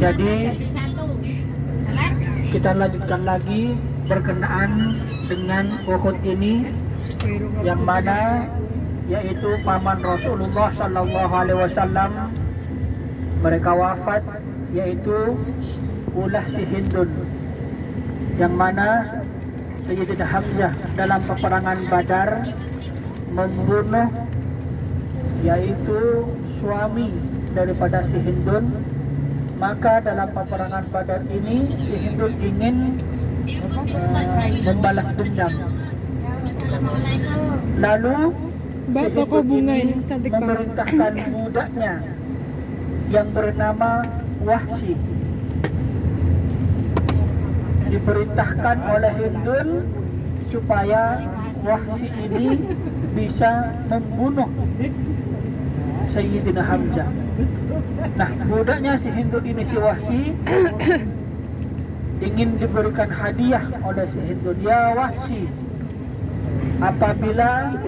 Jadi kita lanjutkan lagi berkenaan dengan Uhud ini, yang mana yaitu paman Rasulullah Sallallahu Alaihi Wasallam mereka wafat, yaitu ulah si Hindun, yang mana Sayyidina Hamzah dalam peperangan Badar membunuh yaitu suami daripada si Hindun. Maka dalam peperangan Badar ini si Hindun ingin membalas dendam. Lalu si Hindun ini memerintahkan budaknya yang bernama Wahsy. Diperintahkan oleh Hindun supaya Wahsy ini bisa membunuh Sayyidina Hamzah. Nah, budaknya si Hindun ini, si Wahsy, ingin diberikan hadiah oleh si Hindun. Ya Wahsy, apabila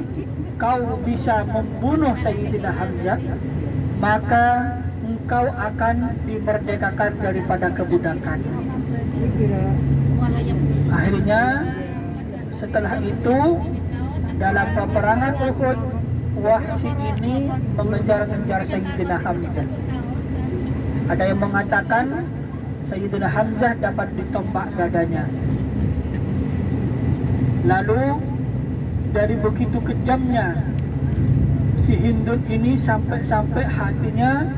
kau bisa membunuh Sayyidina Hamzah, maka engkau akan dimerdekakan daripada kebudakan. Akhirnya setelah itu dalam peperangan Uhud, Wahsy ini mengejar-ngejar Sayyidina Hamzah. Ada yang mengatakan Sayyidina Hamzah dapat ditombak dadanya. Lalu dari begitu kejamnya si Hindun ini sampai hatinya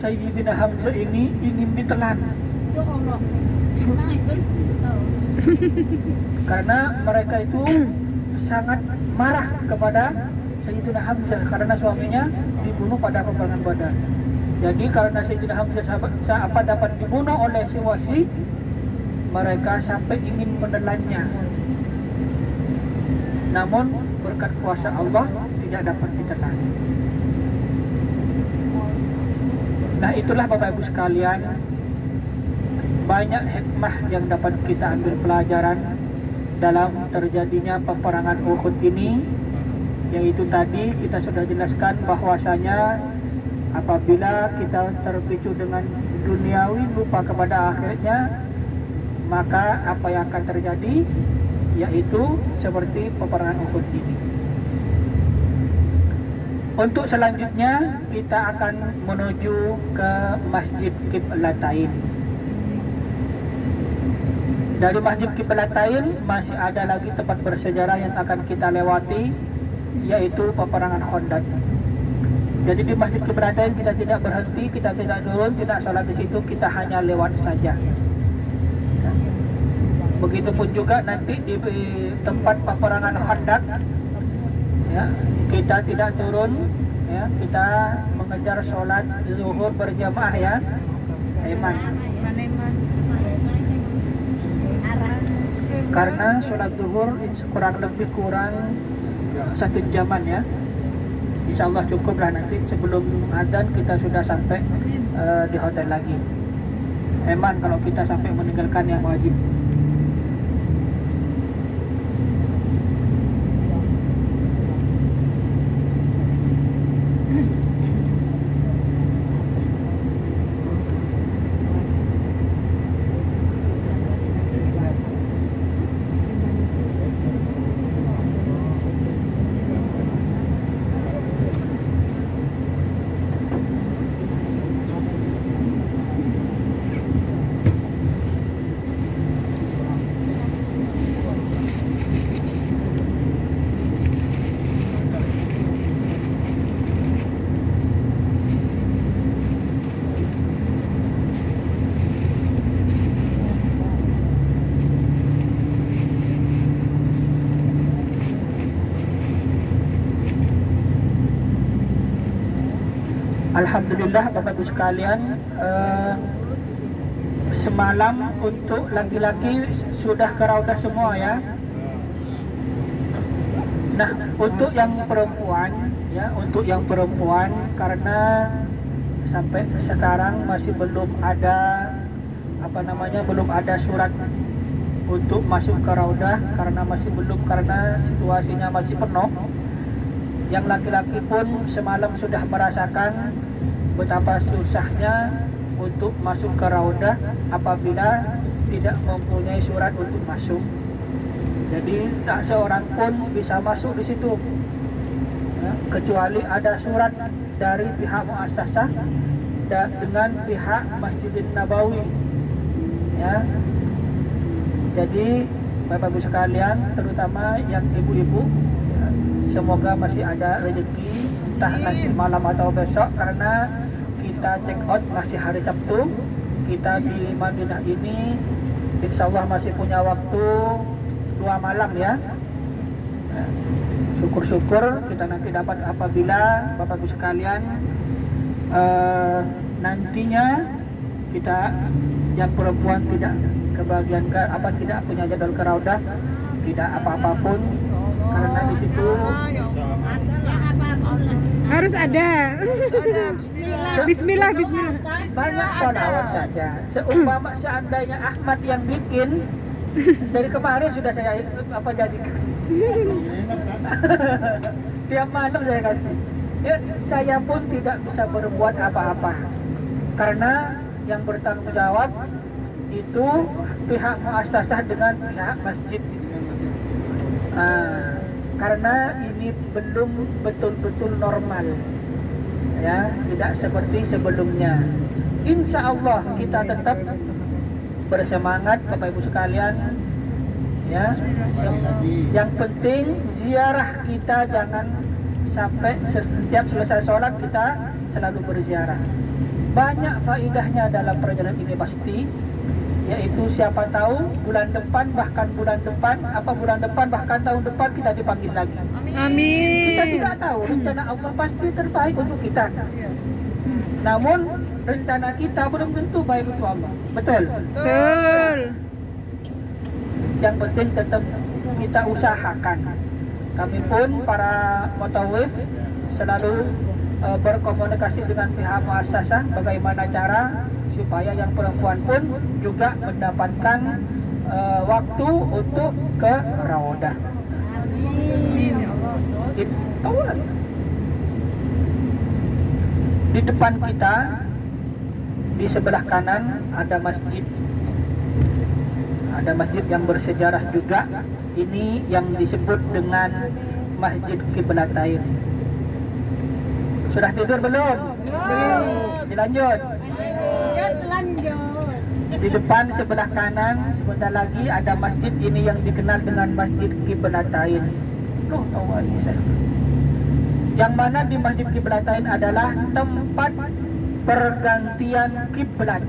Sayyidina Hamzah ini ingin ditelan. Karena mereka itu sangat marah kepada Sayyidina Hamzah karena suaminya dibunuh pada peperangan Badar. Jadi karena Sayyidina Hamzah dapat dibunuh oleh si Wahsy, mereka sampai ingin menelannya. Namun berkat kuasa Allah tidak dapat ditelan. Nah, itulah Bapak Ibu sekalian, banyak hikmah yang dapat kita ambil pelajaran dalam terjadinya peperangan Uhud ini, yaitu tadi kita sudah jelaskan bahwasanya apabila kita terpicu dengan duniawi lupa kepada akhirnya, maka apa yang akan terjadi yaitu seperti peperangan Uhud ini. Untuk selanjutnya kita akan menuju ke Masjid Qiblatain. Dari Masjid Qiblatain masih ada lagi tempat bersejarah yang akan kita lewati, yaitu peperangan Khandaq. Jadi di Masjid Qiblatain kita tidak berhenti, kita tidak turun, tidak salat di situ, kita hanya lewat saja. Begitupun juga nanti di tempat peperangan Khandaq, ya, kita tidak turun, ya, kita mengejar sholat zuhur berjamaah, ya, Aiman. Karena sholat zuhur kurang lebih 1 jaman, ya. Insya Allah cukuplah, nanti sebelum adzan kita sudah sampai di hotel lagi. Aiman kalau kita sampai meninggalkan yang wajib. Alhamdulillah Bapak Ibu sekalian, semalam untuk laki-laki sudah ke Raudah semua, ya. Nah, untuk yang perempuan, ya, untuk yang perempuan, karena sampai sekarang masih belum ada belum ada surat untuk masuk ke Raudah, karena situasinya masih penuh. Yang laki-laki pun semalam sudah merasakan betapa susahnya untuk masuk ke Raudah apabila tidak mempunyai surat untuk masuk. Jadi tak seorang pun bisa masuk di situ ya, kecuali ada surat dari pihak muassasah dengan pihak Masjidin Nabawi ya. Jadi Bapak Ibu sekalian, terutama yang ibu-ibu ya, semoga masih ada rezeki entah nanti malam atau besok, karena kita check out masih hari Sabtu. Kita di Madinah ini insya Allah masih punya waktu 2 malam ya. Syukur-syukur kita nanti dapat apabila Bapak Ibu sekalian nantinya kita yang perempuan tidak kebagian tidak punya jadwal ke Raudah, tidak apa-apapun, karena di situ harus ada. Bismillah. Banyak sholawat saja. Seumpama seandainya Ahmad yang bikin, dari kemarin sudah saya jadikan. Tiap malam saya kasih. Ya, saya pun tidak bisa berbuat apa-apa, karena yang bertanggung jawab itu pihak muassasah dengan pihak masjid. Karena ini belum betul-betul normal ya, tidak seperti sebelumnya. Insya Allah kita tetap bersemangat Bapak Ibu sekalian ya. Yang penting ziarah kita jangan sampai setiap selesai sholat kita selalu berziarah. Banyak faedahnya dalam perjalanan ini pasti, yaitu siapa tahu bulan depan bahkan tahun depan kita dipanggil lagi. Amin. Kita tidak tahu, rencana Allah pasti terbaik untuk kita. Namun rencana kita belum tentu baik untuk Allah. Betul? Betul. Yang penting tetap kita usahakan. Kami pun para mutawif selalu berkomunikasi dengan pihak muassasah bagaimana cara supaya yang perempuan pun juga mendapatkan waktu untuk ke Raudah. Di depan kita di sebelah kanan ada masjid. Ada masjid yang bersejarah juga. Ini yang disebut dengan Masjid Qiblatain. Sudah tidur belum? Belum. Dilanjut. Lanjut. Di depan sebelah kanan sebentar lagi ada masjid ini yang dikenal dengan Masjid Qiblatain. Loh, tahu ini saya. Yang mana di Masjid Qiblatain adalah tempat pergantian kiblat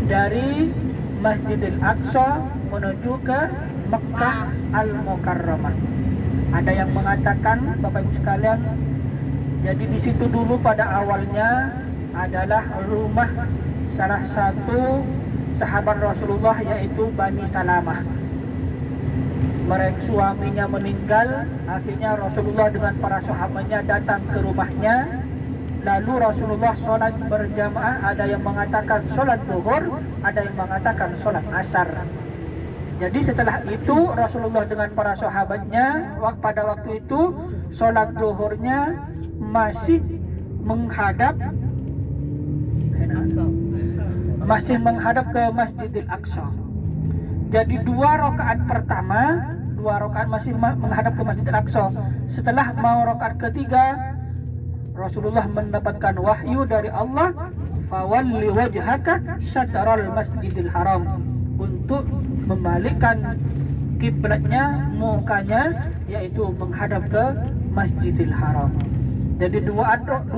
dari Masjidil Aqsa menuju ke Mekah Al-Mukarramah. Ada yang mengatakan Bapak Ibu sekalian, jadi di situ dulu pada awalnya adalah rumah salah satu sahabat Rasulullah, yaitu Bani Salamah. Mereka suaminya meninggal, akhirnya Rasulullah dengan para sahabatnya datang ke rumahnya. Lalu Rasulullah sholat berjamaah, ada yang mengatakan sholat zuhur, ada yang mengatakan sholat asar. Jadi setelah itu Rasulullah dengan para sahabatnya pada waktu itu sholat zuhurnya masih menghadap ke Masjidil Aqsa. Jadi 2 rakaat pertama, 2 rakaat masih menghadap ke Masjidil Aqsa. Setelah mau rakaat ketiga, Rasulullah mendapatkan wahyu dari Allah, fawalli wajhaka syatral masjidil haram, untuk membalikkan kiblatnya, mukanya, yaitu menghadap ke Masjidil Haram. Jadi 2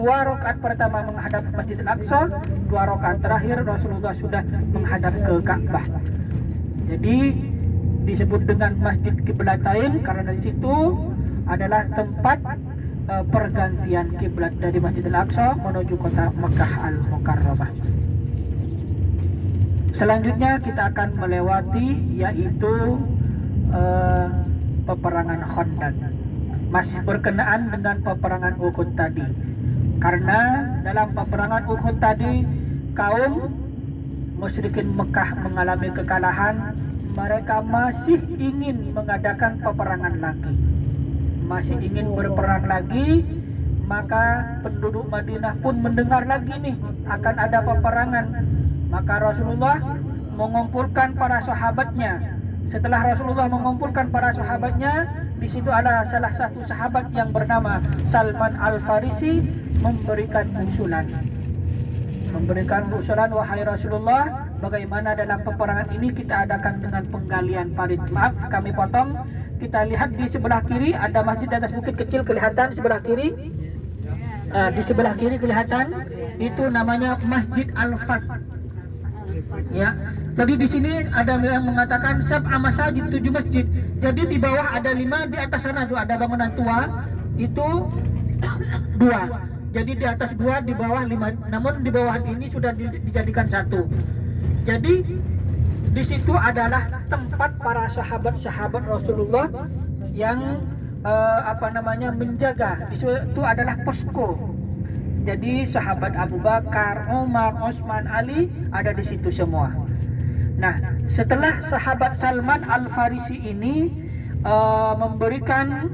rakaat pertama menghadap Masjidil Aqsa, 2 rakaat terakhir Rasulullah sudah menghadap ke Ka'bah. Jadi disebut dengan Masjid Qiblatain karena di situ adalah tempat pergantian kiblat dari Masjidil Aqsa menuju kota Mekah Al-Mukarramah. Selanjutnya kita akan melewati yaitu peperangan Khandaq. Masih berkenaan dengan peperangan Uhud tadi. Karena dalam peperangan Uhud tadi kaum musyrikin Mekah mengalami kekalahan, mereka masih ingin mengadakan peperangan lagi. Masih ingin berperang lagi, maka penduduk Madinah pun mendengar lagi nih akan ada peperangan. Maka Rasulullah mengumpulkan para sahabatnya. Setelah Rasulullah mengumpulkan para sahabatnya, di situ ada salah satu sahabat yang bernama Salman Al-Farisi memberikan usulan. Wahai Rasulullah, bagaimana dalam peperangan ini kita adakan dengan penggalian parit. Maaf, kami potong. Kita lihat di sebelah kiri ada masjid di atas bukit kecil, kelihatan sebelah kiri. Di sebelah kiri kelihatan itu namanya Masjid Al-Fat. Ya. Jadi di sini ada yang mengatakan sab'a masajid, 7 masjid. Jadi di bawah ada 5, di atas sana tuh ada bangunan tua itu 2. Jadi di atas 2, di bawah 5. Namun di bawah ini sudah dijadikan 1. Jadi di situ adalah tempat para sahabat-sahabat Rasulullah yang menjaga. Di situ adalah posko. Jadi sahabat Abu Bakar, Umar, Utsman, Ali ada di situ semua. Nah, setelah sahabat Salman Al-Farisi ini memberikan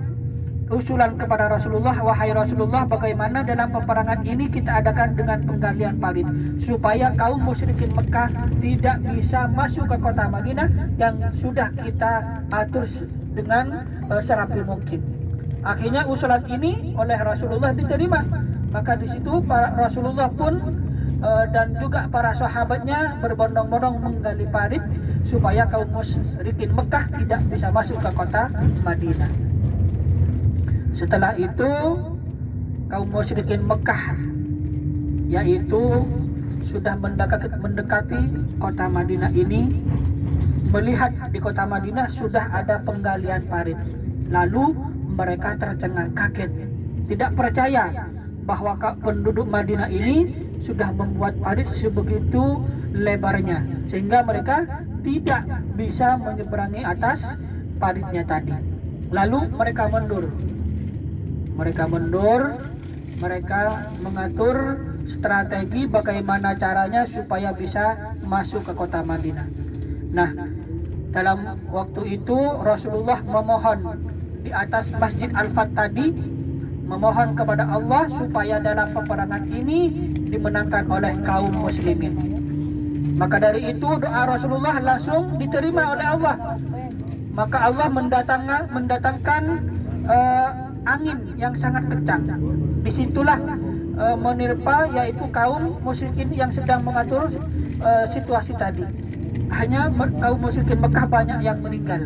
usulan kepada Rasulullah, wahai Rasulullah, bagaimana dalam peperangan ini kita adakan dengan penggalian parit supaya kaum musyrikin Mekah tidak bisa masuk ke kota Madinah yang sudah kita atur dengan serapi mungkin. Akhirnya usulan ini oleh Rasulullah diterima. Maka di situ Rasulullah pun dan juga para sahabatnya berbondong-bondong menggali parit supaya kaum musyrikin Mekah tidak bisa masuk ke kota Madinah. Setelah itu kaum musyrikin Mekah yaitu sudah mendekati kota Madinah ini, melihat di kota Madinah sudah ada penggalian parit. Lalu mereka tercengang kaget, tidak percaya bahwa penduduk Madinah ini sudah membuat parit sebegitu lebarnya sehingga mereka tidak bisa menyeberangi atas paritnya tadi. Lalu mereka mundur, mereka mengatur strategi bagaimana caranya supaya bisa masuk ke kota Madinah. Nah, dalam waktu itu Rasulullah memohon di atas Masjid Al-Fat tadi, memohon kepada Allah supaya dalam peperangan ini dimenangkan oleh kaum muslimin. Maka dari itu doa Rasulullah langsung diterima oleh Allah. Maka Allah mendatangkan angin yang sangat kencang. Disitulah menerpa yaitu kaum musyrikin yang sedang mengatur situasi tadi. Hanya kaum musyrikin Mekah banyak yang meninggal.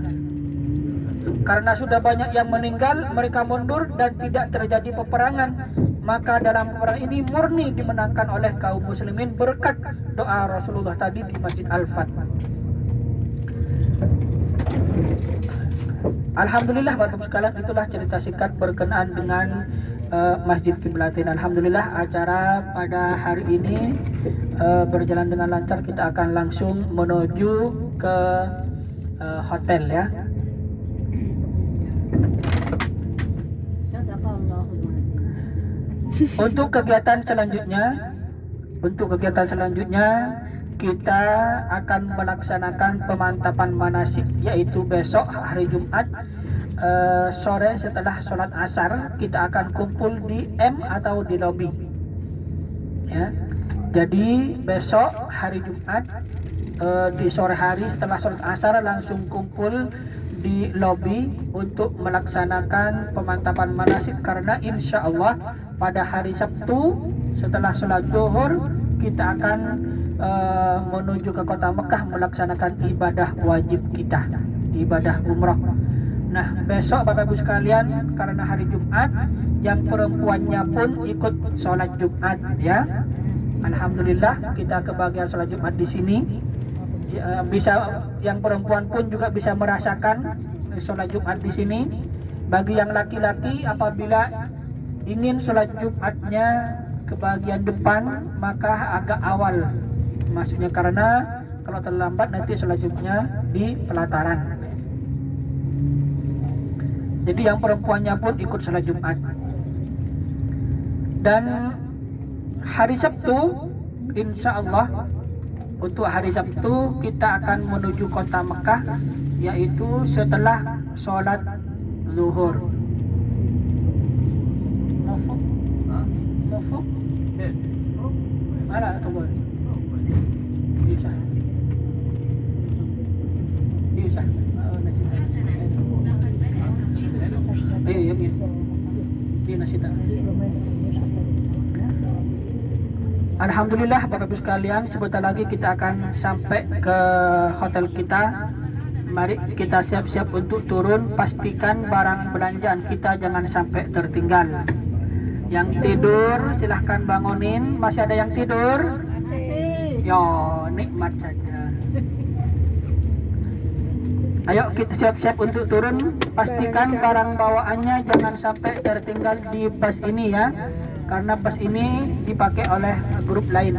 Karena sudah banyak yang meninggal, mereka mundur dan tidak terjadi peperangan. Maka dalam peperangan ini murni dimenangkan oleh kaum muslimin berkat doa Rasulullah tadi di Masjid Al-Fat. Alhamdulillah Bapak sekalian, itulah cerita singkat berkenaan dengan Masjid Qiblatain. Alhamdulillah acara pada hari ini berjalan dengan lancar. Kita akan langsung menuju ke hotel ya. Untuk kegiatan selanjutnya kita akan melaksanakan pemantapan manasik, yaitu besok hari Jumat sore setelah sholat asar kita akan kumpul di M atau di lobi ya. Jadi besok hari Jumat di sore hari setelah sholat asar langsung kumpul di lobi untuk melaksanakan pemantapan manasik, karena insya Allah pada hari Sabtu setelah sholat zuhur kita akan menuju ke kota Mekah melaksanakan ibadah wajib kita, ibadah umrah. Nah besok Bapak Ibu sekalian, karena hari Jumat, yang perempuannya pun ikut sholat Jumat ya. Alhamdulillah kita kebagian sholat Jumat di sini. Bisa yang perempuan pun juga bisa merasakan sholat Jumat di sini. Bagi yang laki-laki, apabila ingin sholat Jumatnya ke bagian depan maka agak awal, maksudnya karena kalau terlambat nanti sholat Jumatnya di pelataran. Jadi yang perempuannya pun ikut sholat Jumat. Dan hari Sabtu insya Allah, untuk hari Sabtu kita akan menuju kota Mekah, yaitu setelah sholat zuhur. Mofo? Ala atau boleh? Bisa. Bisa. Oh, nasi. Ayo, ya, ini nasi tak. Alhamdulillah Bapak Ibu sekalian, sebentar lagi kita akan sampai ke hotel kita. Mari kita siap-siap untuk turun. Pastikan barang belanjaan kita jangan sampai tertinggal. Yang tidur silahkan bangunin. Masih ada yang tidur? Yo, nikmat saja. Ayo kita siap-siap untuk turun. Pastikan barang bawaannya jangan sampai tertinggal di bus ini ya. Karena bus ini dipakai oleh grup lain.